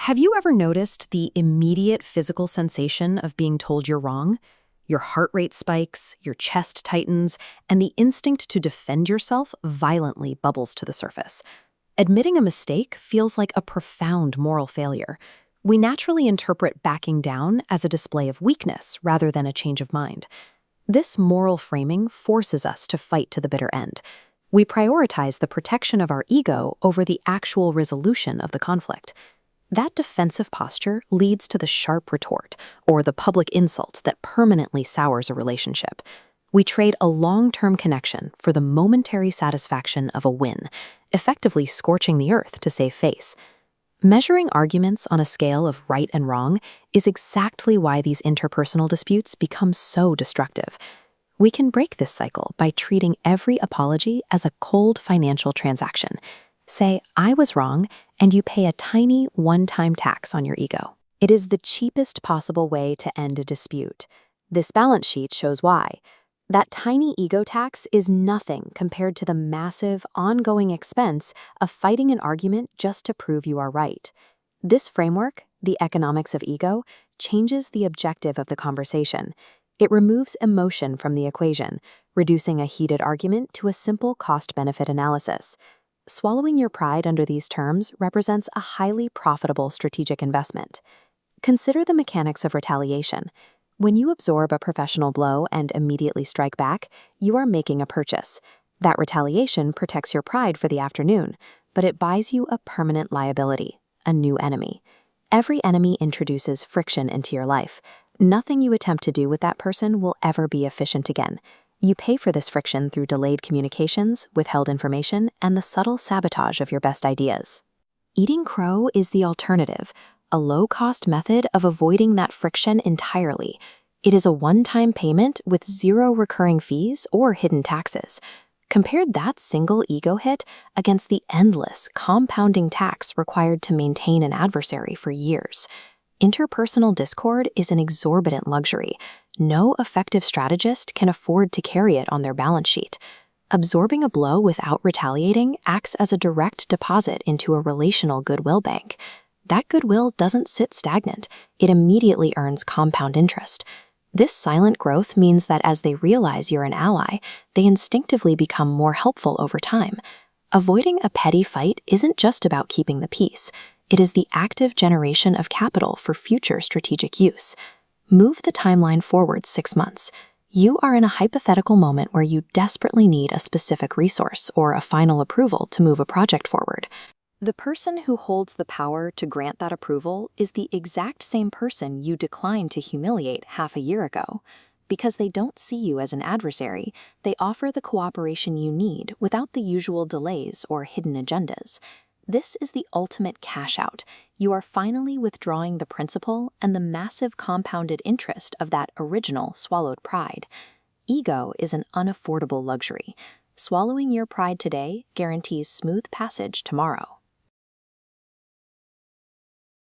Have you ever noticed the immediate physical sensation of being told you're wrong? Your heart rate spikes, your chest tightens, and the instinct to defend yourself violently bubbles to the surface. Admitting a mistake feels like a profound moral failure. We naturally interpret backing down as a display of weakness rather than a change of mind. This moral framing forces us to fight to the bitter end. We prioritize the protection of our ego over the actual resolution of the conflict. That defensive posture leads to the sharp retort, or the public insult that permanently sours a relationship. We trade a long-term connection for the momentary satisfaction of a win, effectively scorching the earth to save face. Measuring arguments on a scale of right and wrong is exactly why these interpersonal disputes become so destructive. We can break this cycle by treating every apology as a cold financial transaction. Say, I was wrong, and you pay a tiny one-time tax on your ego. It is the cheapest possible way to end a dispute. This balance sheet shows why. That tiny ego tax is nothing compared to the massive, ongoing expense of fighting an argument just to prove you are right. This framework, the economics of ego, changes the objective of the conversation. It removes emotion from the equation, reducing a heated argument to a simple cost-benefit analysis. Swallowing your pride under these terms represents a highly profitable strategic investment. Consider the mechanics of retaliation. When you absorb a professional blow and immediately strike back, you are making a purchase. That retaliation protects your pride for the afternoon, but it buys you a permanent liability, a new enemy. Every enemy introduces friction into your life. Nothing you attempt to do with that person will ever be efficient again. You pay for this friction through delayed communications, withheld information, and the subtle sabotage of your best ideas. Eating crow is the alternative, a low-cost method of avoiding that friction entirely. It is a one-time payment with zero recurring fees or hidden taxes. Compare that single ego hit against the endless, compounding tax required to maintain an adversary for years. Interpersonal discord is an exorbitant luxury. No effective strategist can afford to carry it on their balance sheet. Absorbing a blow without retaliating acts as a direct deposit into a relational goodwill bank. That goodwill doesn't sit stagnant. It immediately earns compound interest. This silent growth means that as they realize you're an ally, they instinctively become more helpful over time. Avoiding a petty fight isn't just about keeping the peace. It is the active generation of capital for future strategic use. Move the timeline forward 6 months. You are in a hypothetical moment where you desperately need a specific resource or a final approval to move a project forward. The person who holds the power to grant that approval is the exact same person you declined to humiliate half a year ago. Because they don't see you as an adversary, they offer the cooperation you need without the usual delays or hidden agendas. This is the ultimate cash out. You are finally withdrawing the principal and the massive compounded interest of that original swallowed pride. Ego is an unaffordable luxury. Swallowing your pride today guarantees smooth passage tomorrow.